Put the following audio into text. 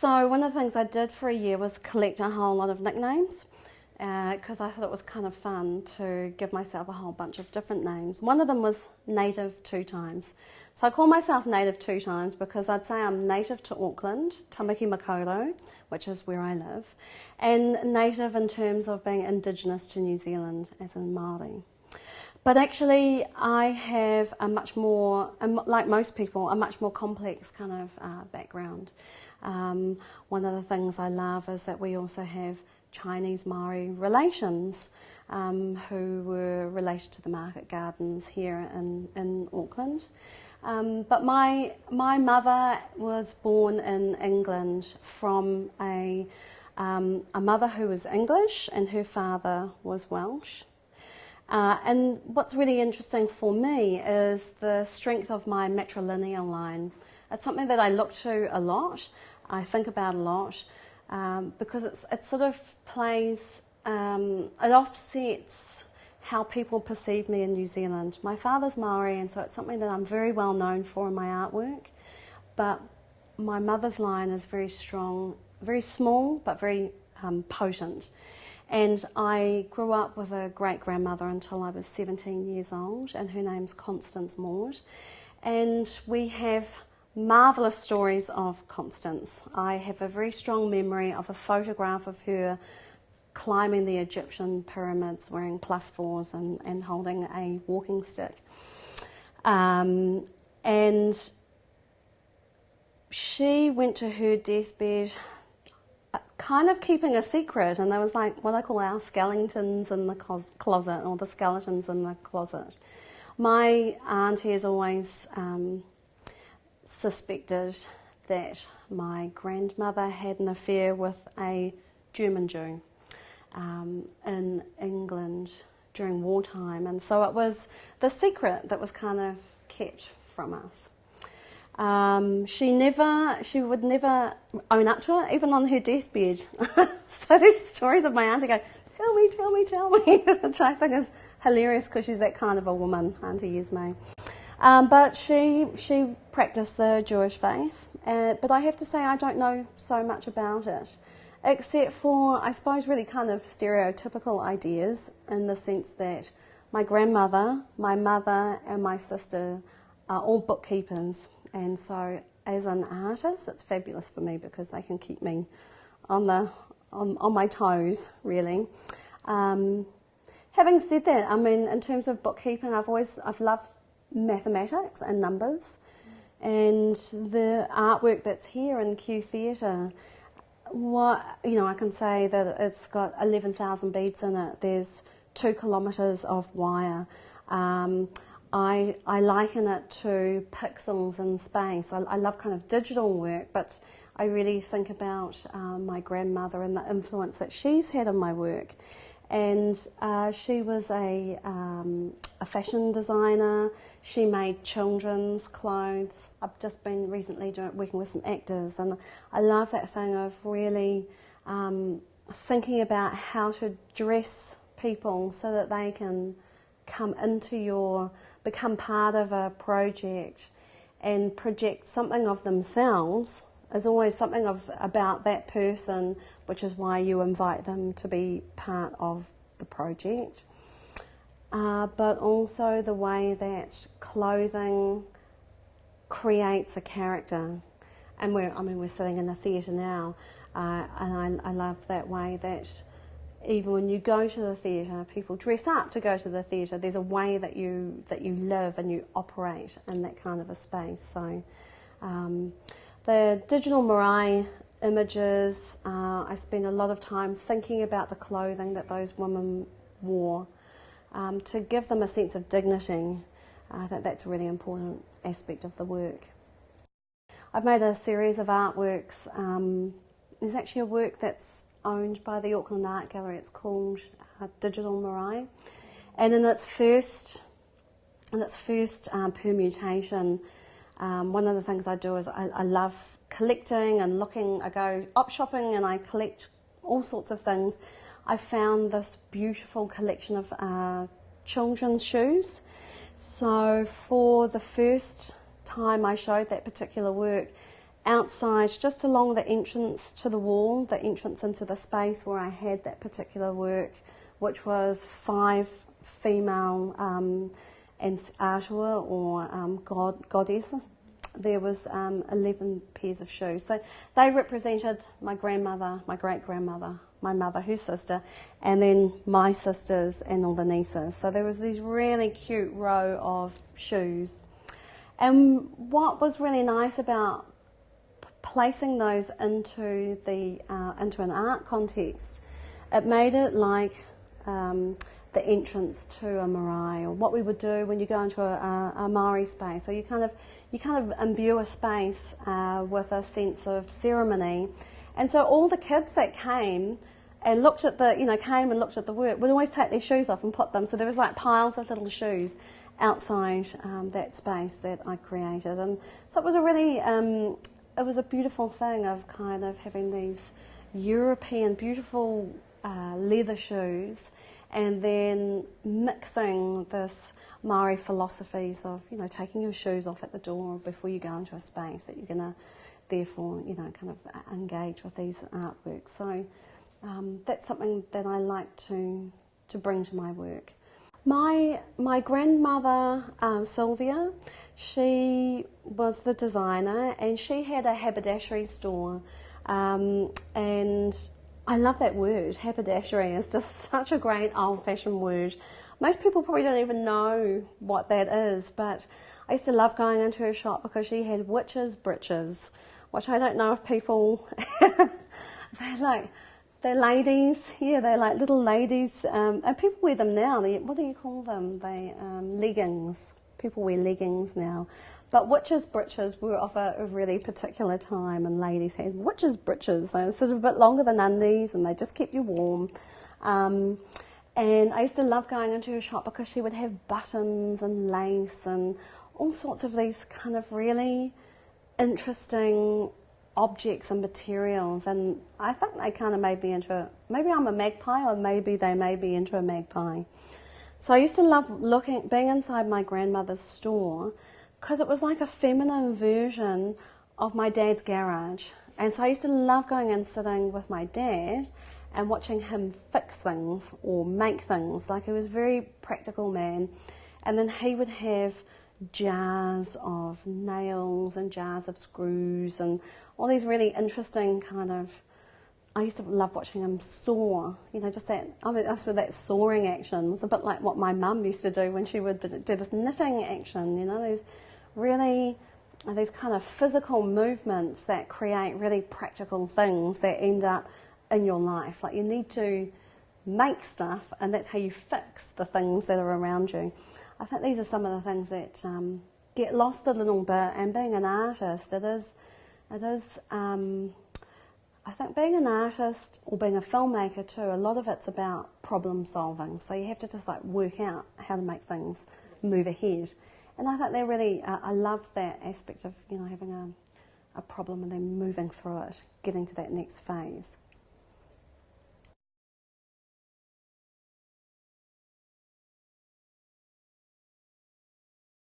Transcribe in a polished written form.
So one of the things I did for a year was collect a whole lot of nicknames because I thought it was kind of fun to give myself a whole bunch of different names. One of them was native 2 times. So I call myself native 2 times because I'd say I'm native to Auckland, Tamaki Makaurau, which is where I live, and native in terms of being indigenous to New Zealand, as in Māori. But actually I have a much more, like most people, a much more complex kind of background. One of the things I love is that we also have Chinese Māori relations who were related to the market gardens here in Auckland. But my mother was born in England from a mother who was English and her father was Welsh. And what's really interesting for me is the strength of my matrilineal line. It's something that I look to a lot, I think about a lot, because it sort of plays, it offsets how people perceive me in New Zealand. My father's Maori, and so it's something that I'm very well known for in my artwork, but my mother's line is very strong, very small, but very potent. And I grew up with a great-grandmother until I was 17 years old, and her name's Constance Maud. And we have marvellous stories of Constance. I have a very strong memory of a photograph of her climbing the Egyptian pyramids wearing +4s and holding a walking stick. And she went to her deathbed kind of keeping a secret, and there was like what I call our skeletons in the closet, or the skeletons in the closet. My auntie has always suspected that my grandmother had an affair with a German Jew in England during wartime, and so it was the secret that was kind of kept from us. She would never own up to it, even on her deathbed. So these stories of my auntie go, tell me, tell me, tell me, which I think is hilarious because she's that kind of a woman, Auntie Esme. But she practiced the Jewish faith, but I have to say I don't know so much about it, except for, I suppose, really kind of stereotypical ideas, in the sense that my grandmother, my mother and my sister are all bookkeepers, and so as an artist it's fabulous for me because they can keep me on my toes, really. Having said that, I mean, in terms of bookkeeping, I've loved mathematics and numbers, and the artwork that's here in Q Theatre, I can say that it's got 11,000 beads in it. There's 2 kilometres of wire. I liken it to pixels in space. I love kind of digital work, but I really think about my grandmother and the influence that she's had on my work. And she was a fashion designer. She made children's clothes. I've just been recently working with some actors, and I love that thing of really thinking about how to dress people so that they can become part of a project and project something of themselves. Is always something about that person, which is why you invite them to be part of the project. But also the way that clothing creates a character. And we're sitting in a theatre now, and I love that way that even when you go to the theatre, people dress up to go to the theatre. There's a way that you live and you operate in that kind of a space. So the digital marae images, I spend a lot of time thinking about the clothing that those women wore to give them a sense of dignity. I think that's a really important aspect of the work. I've made a series of artworks. There's actually a work that's owned by the Auckland Art Gallery. It's called Digital Marae, and in its first permutation, one of the things I do is I love collecting and looking. I go op shopping and I collect all sorts of things. I found this beautiful collection of children's shoes. So for the first time I showed that particular work, outside, just along the entrance to the wall, the entrance into the space where I had that particular work, which was 5 female and Atua, or goddesses. There was 11 pairs of shoes. So they represented my grandmother, my great-grandmother, my mother, her sister, and then my sisters and all the nieces. So there was these really cute row of shoes. And what was really nice about placing those into an art context, it made it like the entrance to a marae, or what we would do when you go into a Maori space. So you kind of imbue a space with a sense of ceremony. And so all the kids that came and looked at the work would always take their shoes off and put them. So there was like piles of little shoes outside that space that I created. And so it was it was a beautiful thing of kind of having these European beautiful leather shoes, and then mixing this Maori philosophies of, taking your shoes off at the door before you go into a space that you're going to therefore, kind of engage with these artworks. So that's something that I like to bring to my work. My grandmother, Sylvia, she was the designer, and she had a haberdashery store, and I love that word. Haberdashery is just such a great old-fashioned word. Most people probably don't even know what that is, but I used to love going into her shop because she had witches' breeches, which I don't know if people, they're ladies, they're like little ladies, and people wear them now. What do you call them? Leggings. People wear leggings now. But witches' breeches were of a really particular time, and ladies had witches' breeches. They were sort of a bit longer than undies, and they just kept you warm. And I used to love going into her shop because she would have buttons and lace and all sorts of these kind of really interesting objects and materials. And I think they kind of made me into maybe I'm a magpie, or maybe they made me into a magpie. So I used to love being inside my grandmother's store, because it was like a feminine version of my dad's garage. And so I used to love going and sitting with my dad and watching him fix things or make things. Like, he was a very practical man. And then he would have jars of nails and jars of screws and all these really interesting kind of... I used to love watching him saw, just that, also that sawing action. It was a bit like what my mum used to do when she would do this knitting action, these kind of physical movements that create really practical things that end up in your life. Like, you need to make stuff, and that's how you fix the things that are around you. I think these are some of the things that get lost a little bit. And being an artist, I think being an artist, or being a filmmaker too, a lot of it's about problem solving. So you have to just work out how to make things move ahead. And I think they're really, I love that aspect of, having a problem and then moving through it, getting to that next phase.